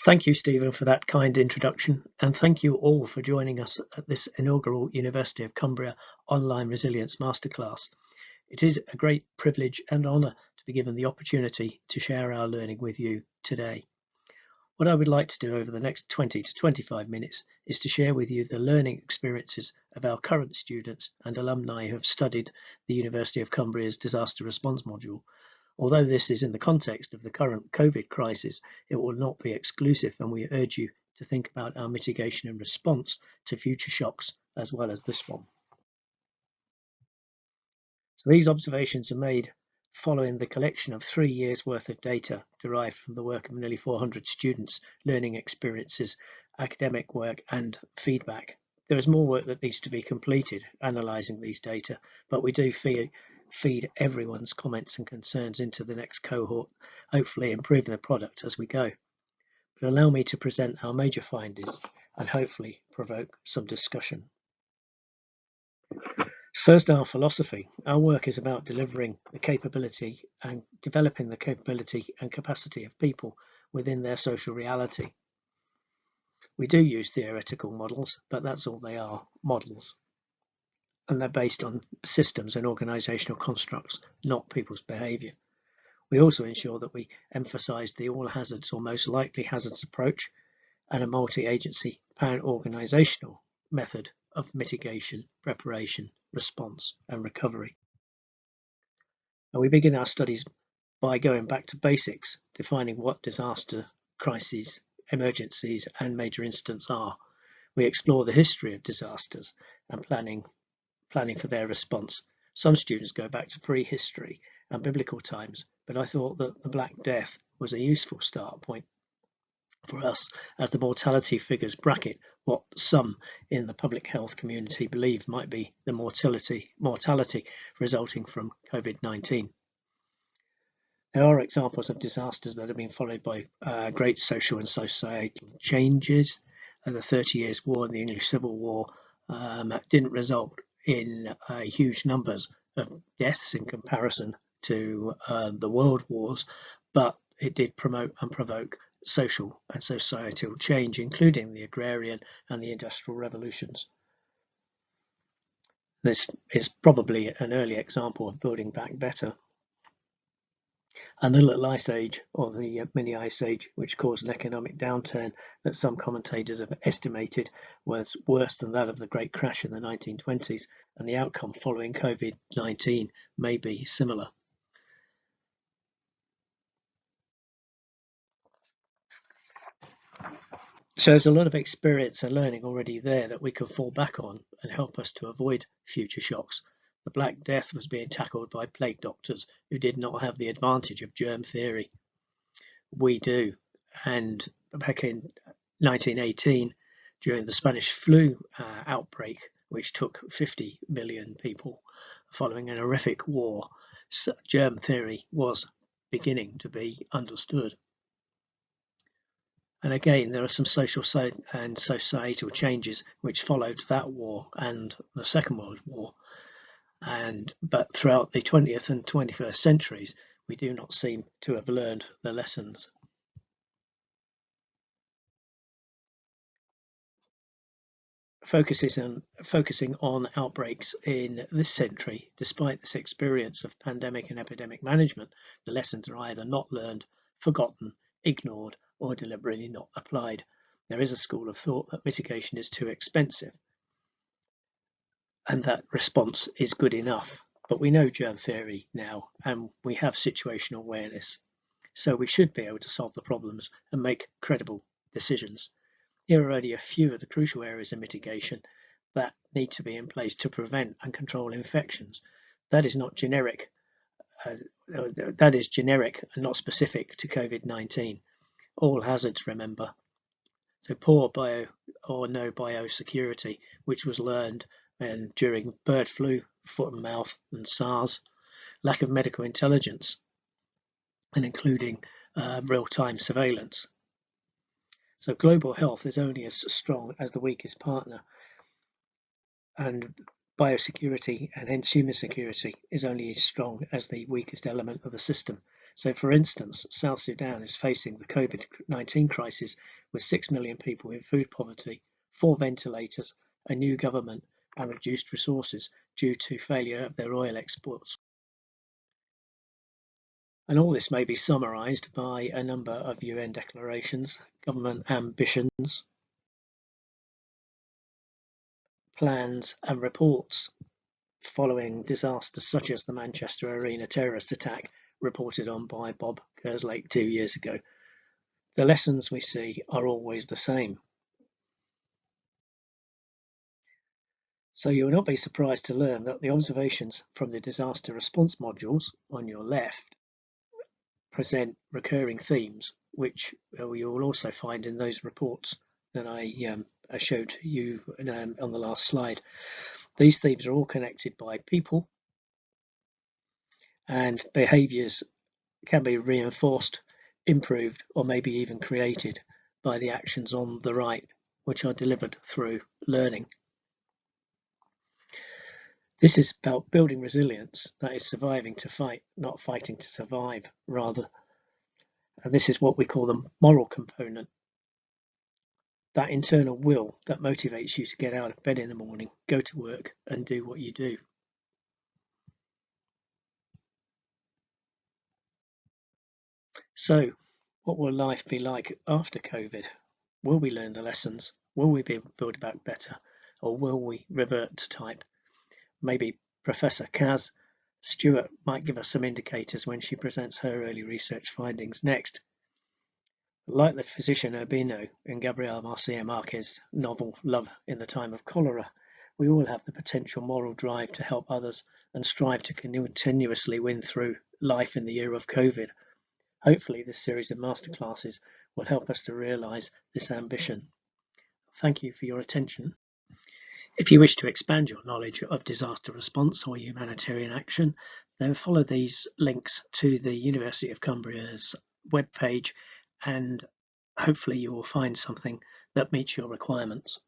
Thank you, Stephen, for that kind introduction, and thank you all for joining us at this inaugural University of Cumbria Online Resilience Masterclass. It is a great privilege and honour to be given the opportunity to share our learning with you today. What I would like to do over the next 20 to 25 minutes is to share with you the learning experiences of our current students and alumni who have studied the University of Cumbria's Disaster Response module. Although this is in the context of the current COVID crisis, it will not be exclusive, and we urge you to think about our mitigation and response to future shocks as well as this one. So these observations are made following the collection of 3 years' worth of data derived from the work of nearly 400 students, learning experiences, academic work and feedback. There is more work that needs to be completed analysing these data, but we do feed everyone's comments and concerns into the next cohort, hopefully improving the product as we go. But allow me to present our major findings and hopefully provoke some discussion. First, our philosophy. Our work is about delivering the capability and developing the capability and capacity of people within their social reality. We do use theoretical models, but that's all they are, models. And they're based on systems and organisational constructs, not people's behaviour. We also ensure that we emphasise the all hazards or most likely hazards approach and a multi-agency pan-organisational method of mitigation, preparation, response and recovery. And we begin our studies by going back to basics, defining what disaster, crises, emergencies and major incidents are. We explore the history of disasters and planning for their response. Some students go back to prehistory and biblical times, but I thought that the Black Death was a useful start point for us, as the mortality figures bracket what some in the public health community believe might be the mortality resulting from COVID-19. There are examples of disasters that have been followed by great social and societal changes. The 30 Years' War and the English Civil War didn't result in huge numbers of deaths in comparison to the world wars, but it did promote and provoke social and societal change, including the agrarian and the industrial revolutions. This is probably an early example of building back better. And the Little Ice Age, or the Mini Ice Age, which caused an economic downturn that some commentators have estimated was worse than that of the Great Crash in the 1920s, and the outcome following COVID-19 may be similar. So there's a lot of experience and learning already there that we can fall back on and help us to avoid future shocks. The Black Death was being tackled by plague doctors who did not have the advantage of germ theory. We do. And back in 1918, during the Spanish flu outbreak, which took 50 million people following an horrific war, germ theory was beginning to be understood. And again, there are some social and societal changes which followed that war and the Second World War. But throughout the 20th and 21st centuries, we do not seem to have learned the lessons. Focusing on outbreaks in this century, despite this experience of pandemic and epidemic management, the lessons are either not learned, forgotten, ignored, or deliberately not applied. There is a school of thought that mitigation is too expensive and that response is good enough. But we know germ theory now, and we have situational awareness. So we should be able to solve the problems and make credible decisions. Here are only a few of the crucial areas of mitigation that need to be in place to prevent and control infections. That is not generic. That is generic and not specific to COVID-19. All hazards, remember. So poor bio or no biosecurity, which was learned during bird flu, foot and mouth, and SARS. Lack of medical intelligence, and including real-time surveillance. So global health is only as strong as the weakest partner, and biosecurity and hence human security is only as strong as the weakest element of the system. So, for instance, South Sudan is facing the COVID-19 crisis with 6 million people in food poverty, 4 ventilators, a new government, and reduced resources due to failure of their oil exports. And all this may be summarised by a number of UN declarations, government ambitions, plans, and reports following disasters such as the Manchester Arena terrorist attack reported on by Bob Kerslake 2 years ago. The lessons we see are always the same. So you will not be surprised to learn that the observations from the disaster response modules on your left present recurring themes, which you will also find in those reports that I showed you on the last slide. These themes are all connected by people, and behaviours can be reinforced, improved, or maybe even created by the actions on the right, which are delivered through learning. This is about building resilience, that is surviving to fight, not fighting to survive, rather. And this is what we call the moral component. That internal will that motivates you to get out of bed in the morning, go to work, and do what you do. So, what will life be like after COVID? Will we learn the lessons? Will we be able to build back better? Or will we revert to type? Maybe Professor Kaz Stewart might give us some indicators when she presents her early research findings next. Like the physician Urbino in Gabriel Garcia Marquez's novel Love in the Time of Cholera, we all have the potential moral drive to help others and strive to continuously win through life in the year of COVID. Hopefully, this series of masterclasses will help us to realise this ambition. Thank you for your attention. If you wish to expand your knowledge of disaster response or humanitarian action, then follow these links to the University of Cumbria's webpage, and hopefully you will find something that meets your requirements.